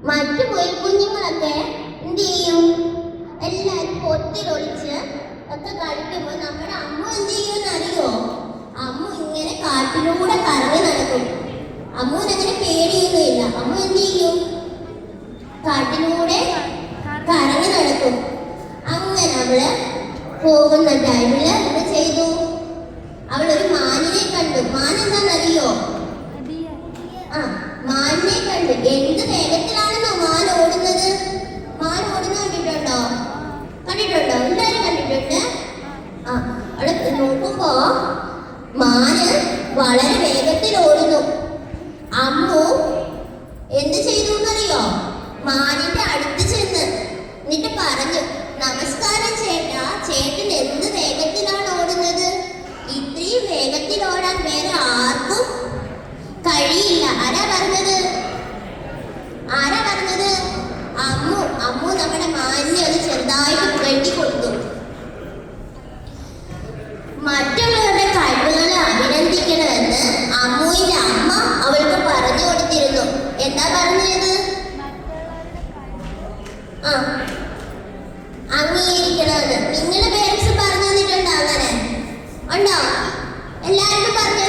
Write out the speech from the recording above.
മറ്റു കുഞ്ഞുങ്ങളൊക്കെ എന്ത് ചെയ്യും? എല്ലാരും പൊത്തിലൊളിച്ച് ഒക്കെ കളിക്കുമ്പോൾ നമ്മുടെ അമ്മ എന്ത് ചെയ്യുമെന്ന് അറിയോ? അമ്മ ഇങ്ങനെ കാട്ടിലൂടെ കറങ്ങി നടക്കും. അമ്മൂനങ്ങനെ പേടിയൊന്നുമില്ല. അമ്മ എന്ത് ചെയ്യും? കാട്ടിലൂടെ കറങ്ങി നടക്കും. അങ്ങനെ അവള് പോകുന്ന ടൈമില് എന്ത് ചെയ്തു? അവളൊരു മാനിനെ കണ്ടു. മാൻ എന്താണെന്നറിയോ? മാനിനെ കണ്ടു. എന്ത് വേഗത്തിലാണെന്നോ മാൻ ഓടുന്നത്? മാൻ ഓടുന്നത് കണ്ടിട്ടുണ്ടോ? എല്ലാരും കണ്ടിട്ടുണ്ട്. അവിടെ നോക്കുമ്പോ മാന് വളരെ വേഗത്തിൽ ഓടുന്നു. അമ്മു എന്ത് ചെയ്തു എന്നറിയോ? മാനിന്റെ അടുത്ത് ചെന്ന് എന്നിട്ട് പറഞ്ഞു, നമസ്കാരം ചേട്ടാ, ചേട്ടൻ എന്ത് വേഗത്തിലാണ് ഓടുന്നത്? ഇത്രയും വേഗത്തിൽ ഓടാൻ വേറെ ആർക്കും കഴിയില്ല. ആരാ പറഞ്ഞത്? അമ്മു നമ്മുടെ മാനിനെ ഒന്ന് ചെറുതായിട്ട് പുകഴ്ത്തി കൊടുത്തു. മറ്റുള്ളവരുടെ കഴിവുകളെ അഭിനന്ദിക്കണമെന്ന് അമ്മുവിന്റെ അമ്മ അവൾക്ക് പറഞ്ഞു കൊടുത്തിരുന്നു. എന്താ പറഞ്ഞത്? അംഗീകരിക്കണമെന്ന്. നിങ്ങളുടെ പേരൻസ് പറഞ്ഞു തന്നിട്ടുണ്ടോ? അങ്ങനെ ഉണ്ടോ? എല്ലാവരും പറഞ്ഞു